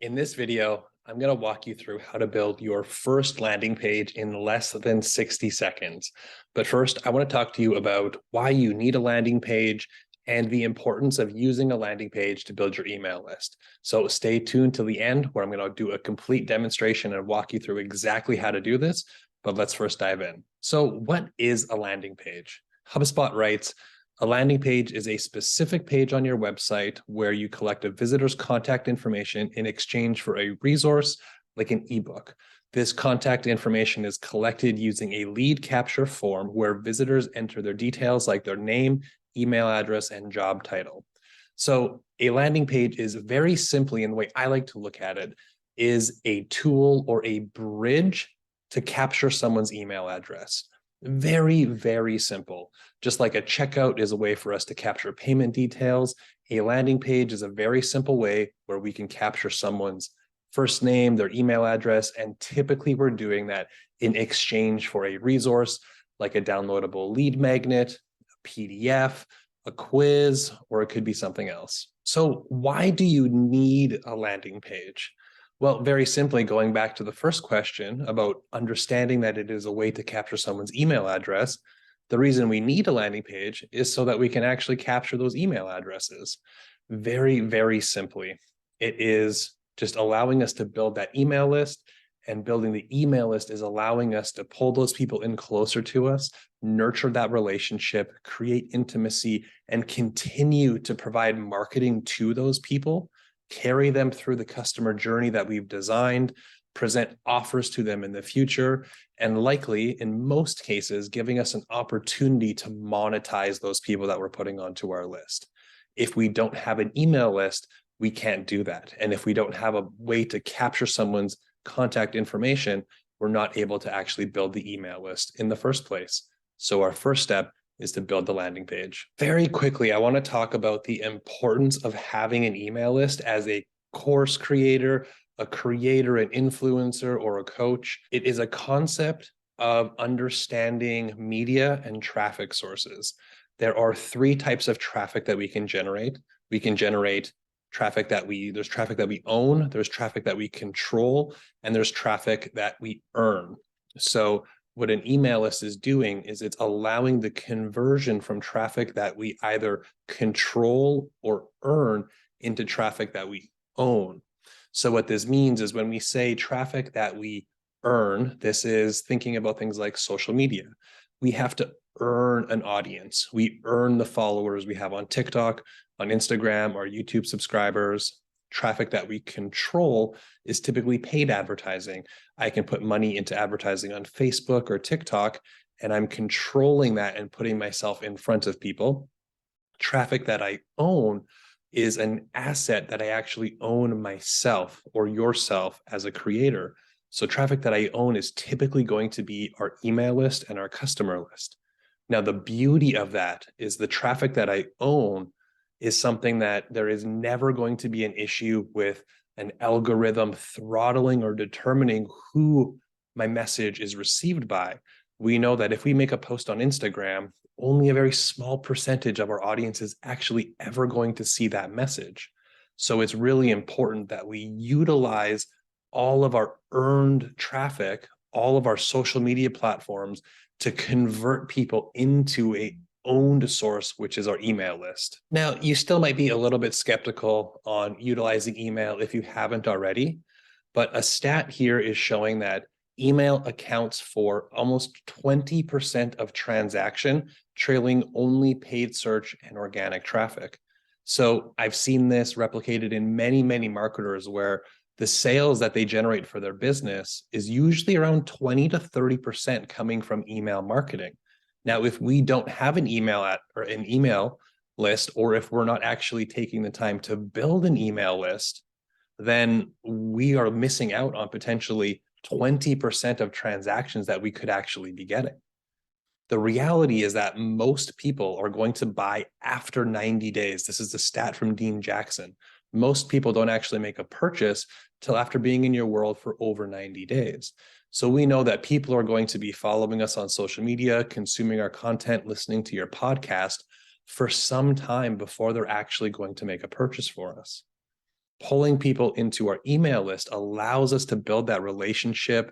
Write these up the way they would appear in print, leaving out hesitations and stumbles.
In this video, I'm going to walk you through how to build your first landing page in less than 60 seconds. But first, I want to talk to you about why you need a landing page and the importance of using a landing page to build your email list. So stay tuned till the end where I'm going to do a complete demonstration and walk you through exactly how to do this. But let's first dive in. So what is a landing page? HubSpot writes, a landing page is a specific page on your website where you collect a visitor's contact information in exchange for a resource like an ebook. This contact information is collected using a lead capture form where visitors enter their details like their name, email address, and job title. So a landing page is very simply, and the way I like to look at it, is a tool or a bridge to capture someone's email address. Very, very simple. Just like a checkout is a way for us to capture payment details, a landing page is a very simple way where we can capture someone's first name, their email address, and typically we're doing that in exchange for a resource like a downloadable lead magnet, a PDF, a quiz, or it could be something else. So why do you need a landing page? Well, very simply, going back to the first question about understanding that it is a way to capture someone's email address, the reason we need a landing page is so that we can actually capture those email addresses. Very, very simply, it is just allowing us to build that email list, and building the email list is allowing us to pull those people in closer to us, nurture that relationship, create intimacy, and continue to provide marketing to those people, carry them through the customer journey that we've designed, present offers to them in the future, and likely, in most cases, giving us an opportunity to monetize those people that we're putting onto our list. If we don't have an email list, we can't do that. And if we don't have a way to capture someone's contact information, we're not able to actually build the email list in the first place. So our first step is to build the landing page. Very quickly, I want to talk about the importance of having an email list as a course creator, an influencer, or a coach. It is a concept of understanding media and traffic sources. There are three types of traffic that we can generate. We can generate traffic there's traffic that we own, there's traffic that we control, and there's traffic that we earn. So what an email list is doing is it's allowing the conversion from traffic that we either control or earn into traffic that we own. So what this means is when we say traffic that we earn, this is thinking about things like social media. We have to earn an audience. We earn the followers we have on TikTok, on Instagram, or YouTube subscribers. Traffic that we control is typically paid advertising. I can put money into advertising on Facebook or TikTok, and I'm controlling that and putting myself in front of people. Traffic that I own is an asset that I actually own myself or yourself as a creator. So traffic that I own is typically going to be our email list and our customer list. Now, the beauty of that is the traffic that I own is something that there is never going to be an issue with an algorithm throttling or determining who my message is received by. We know that if we make a post on Instagram, only a very small percentage of our audience is actually ever going to see that message. So it's really important that we utilize all of our earned traffic, all of our social media platforms to convert people into a owned source, which is our email list. Now, you still might be a little bit skeptical on utilizing email if you haven't already, but a stat here is showing that email accounts for almost 20% of transaction, trailing only paid search and organic traffic. So I've seen this replicated in many, many marketers where the sales that they generate for their business is usually around 20 to 30% coming from email marketing. Now, if we don't have an email list, or if we're not actually taking the time to build an email list, then we are missing out on potentially 20% of transactions that we could actually be getting. The reality is that most people are going to buy after 90 days. This is the stat from Dean Jackson. Most people don't actually make a purchase till after being in your world for over 90 days. So we know that people are going to be following us on social media, consuming our content, listening to your podcast for some time before they're actually going to make a purchase for us. Pulling people into our email list allows us to build that relationship,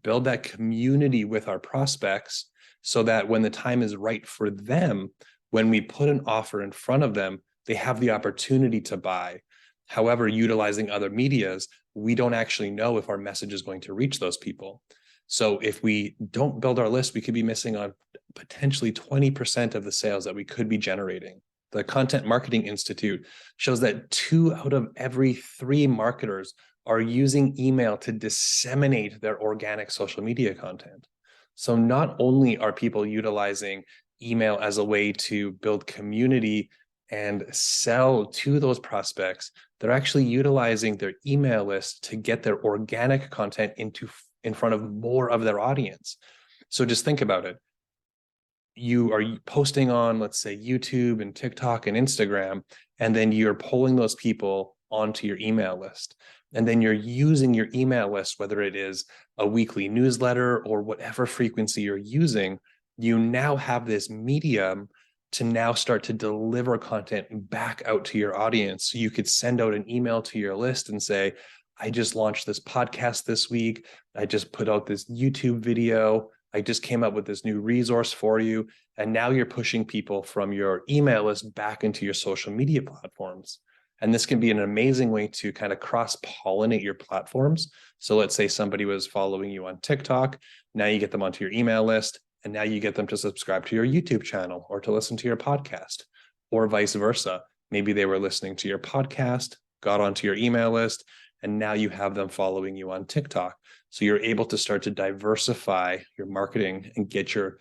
build that community with our prospects, so that when the time is right for them, when we put an offer in front of them, they have the opportunity to buy. However, utilizing other medias, we don't actually know if our message is going to reach those people. So if we don't build our list, we could be missing on potentially 20% of the sales that we could be generating. The Content Marketing Institute shows that 2 out of every 3 marketers are using email to disseminate their organic social media content. So not only are people utilizing email as a way to build community and sell to those prospects, they're actually utilizing their email list to get their organic content in front of more of their audience. So just think about it. You are posting on, let's say, YouTube and TikTok and Instagram, and then you're pulling those people onto your email list. And then you're using your email list, whether it is a weekly newsletter or whatever frequency you're using, you now have this medium to now start to deliver content back out to your audience. So you could send out an email to your list and say, I just launched this podcast this week. I just put out this YouTube video. I just came up with this new resource for you. And now you're pushing people from your email list back into your social media platforms. And this can be an amazing way to kind of cross-pollinate your platforms. So let's say somebody was following you on TikTok. Now you get them onto your email list, and now you get them to subscribe to your YouTube channel or to listen to your podcast, or vice versa. Maybe they were listening to your podcast, got onto your email list, and now you have them following you on TikTok. So you're able to start to diversify your marketing and get your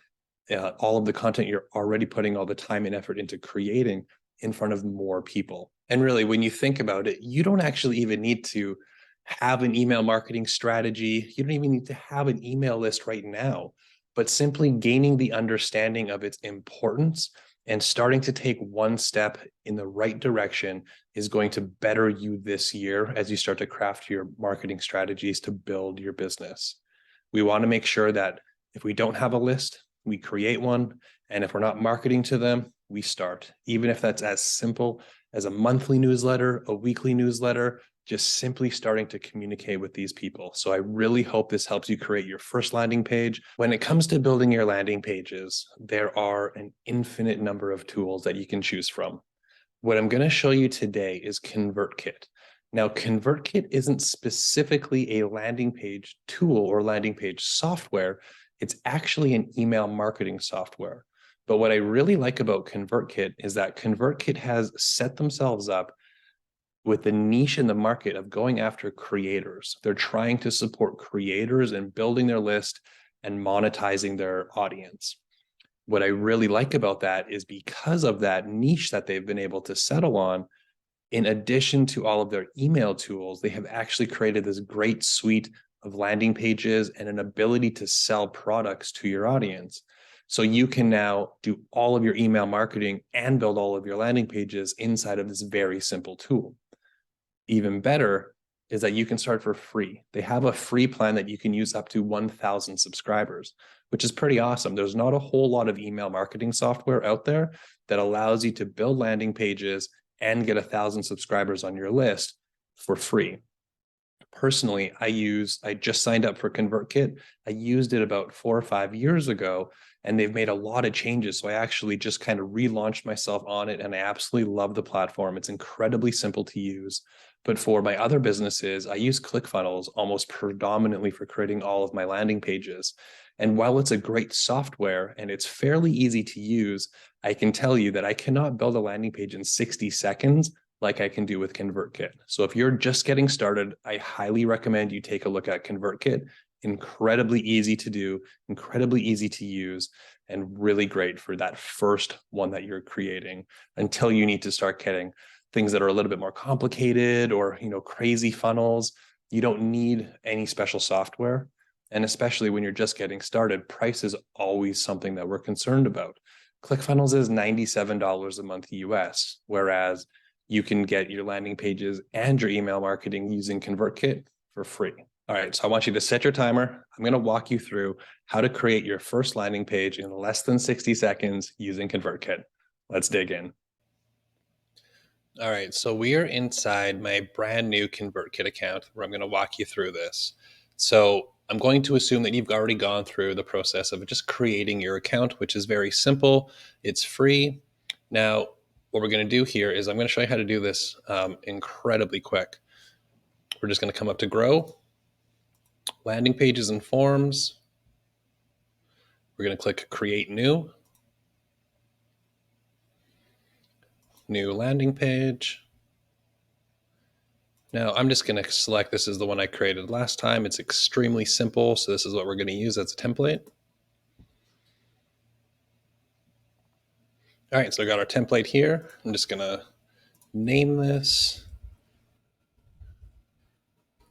all of the content you're already putting all the time and effort into creating in front of more people. And really, when you think about it, you don't actually even need to have an email marketing strategy. You don't even need to have an email list right now, but simply gaining the understanding of its importance and starting to take one step in the right direction is going to better you this year as you start to craft your marketing strategies to build your business. We want to make sure that if we don't have a list, we create one. And if we're not marketing to them, we start. Even if that's as simple as a monthly newsletter, a weekly newsletter, just simply starting to communicate with these people. So I really hope this helps you create your first landing page. When it comes to building your landing pages, there are an infinite number of tools that you can choose from. What I'm going to show you today is ConvertKit. Now, ConvertKit isn't specifically a landing page tool or landing page software. It's actually an email marketing software. But what I really like about ConvertKit is that ConvertKit has set themselves up with the niche in the market of going after creators. They're trying to support creators and building their list and monetizing their audience. What I really like about that is because of that niche that they've been able to settle on, in addition to all of their email tools, they have actually created this great suite of landing pages and an ability to sell products to your audience. So you can now do all of your email marketing and build all of your landing pages inside of this very simple tool. Even better is that you can start for free. They have a free plan that you can use up to 1,000 subscribers, which is pretty awesome. There's not a whole lot of email marketing software out there that allows you to build landing pages and get 1,000 subscribers on your list for free. Personally, I just signed up for ConvertKit. I used it about 4 or 5 years ago, and they've made a lot of changes. So I actually just kind of relaunched myself on it, and I absolutely love the platform. It's incredibly simple to use. But for my other businesses, I use ClickFunnels almost predominantly for creating all of my landing pages. And while it's a great software and it's fairly easy to use, I can tell you that I cannot build a landing page in 60 seconds like I can do with ConvertKit. So if you're just getting started, I highly recommend you take a look at ConvertKit. Incredibly easy to do, incredibly easy to use, and really great for that first one that you're creating until you need to start getting things that are a little bit more complicated or, crazy funnels. You don't need any special software. And especially when you're just getting started, price is always something that we're concerned about. ClickFunnels is $97 a month US, whereas you can get your landing pages and your email marketing using ConvertKit for free. All right, so I want you to set your timer. I'm going to walk you through how to create your first landing page in less than 60 seconds using ConvertKit. Let's dig in. All right, so we are inside my brand new ConvertKit account where I'm going to walk you through this. So I'm going to assume that you've already gone through the process of just creating your account, which is very simple. It's free. Now, what we're going to do here is I'm going to show you how to do this incredibly quick. We're just going to come up to Grow, Landing Pages and Forms. We're going to click Create New landing page. Now I'm just going to select this as the one I created last time. It's extremely simple. So this is what we're going to use as a template. All right, so I got our template here. I'm just going to name this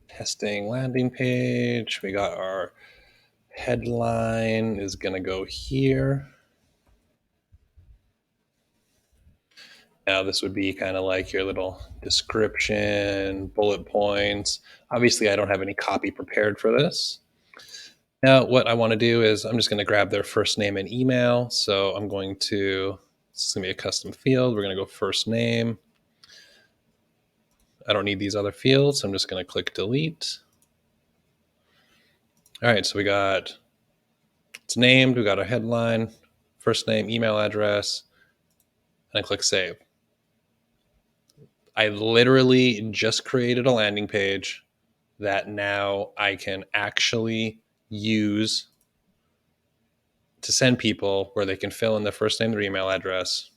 testing landing page. We got our headline is going to go here. Now this would be kind of like your little description, bullet points. Obviously, I don't have any copy prepared for this. Now, what I want to do is I'm just going to grab their first name and email. So I'm going to, this is going to be a custom field. We're going to go first name. I don't need these other fields. So I'm just going to click delete. All right, so we got, it's named, we got our headline, first name, email address, and I click save. I literally just created a landing page that now I can actually use to send people where they can fill in their first name, their email address,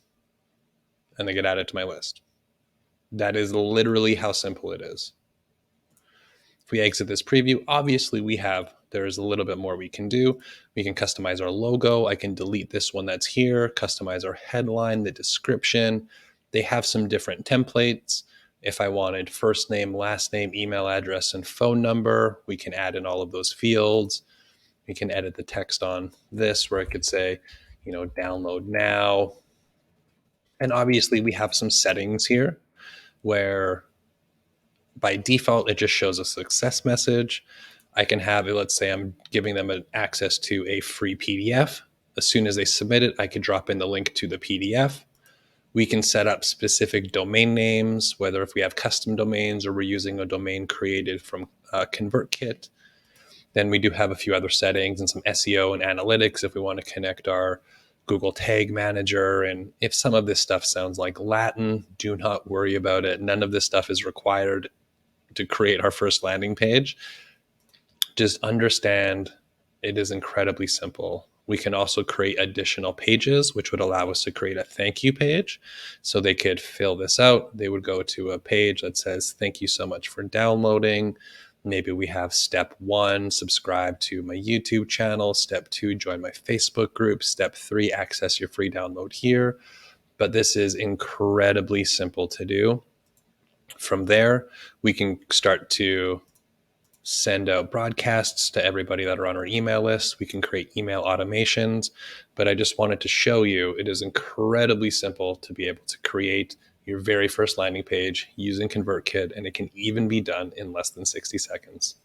and they get added to my list. That is literally how simple it is. If we exit this preview, obviously there's a little bit more we can do. We can customize our logo. I can delete this one that's here, customize our headline, the description. They have some different templates. If I wanted first name, last name, email address, and phone number, we can add in all of those fields. We can edit the text on this where it could say, download now. And obviously we have some settings here where by default, it just shows a success message. I can have it, let's say I'm giving them access to a free PDF. As soon as they submit it, I can drop in the link to the PDF. We can set up specific domain names, whether if we have custom domains or we're using a domain created from ConvertKit. Then we do have a few other settings and some SEO and analytics if we want to connect our Google Tag Manager. And if some of this stuff sounds like Latin, do not worry about it. None of this stuff is required to create our first landing page. Just understand it is incredibly simple. We can also create additional pages, which would allow us to create a thank you page. So they could fill this out. They would go to a page that says, thank you so much for downloading. Maybe we have step 1, subscribe to my YouTube channel. Step 2, join my Facebook group. Step 3, access your free download here. But this is incredibly simple to do. From there, we can start to send out broadcasts to everybody that are on our email list. We can create email automations, but I just wanted to show you it is incredibly simple to be able to create your very first landing page using ConvertKit, and it can even be done in less than 60 seconds.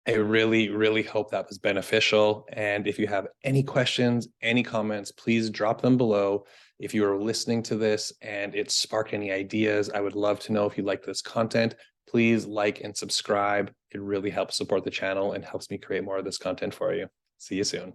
I really, really hope that was beneficial. And if you have any questions, any comments, please drop them below. If you are listening to this and it sparked any ideas, I would love to know if you like this content. Please like and subscribe. It really helps support the channel and helps me create more of this content for you. See you soon.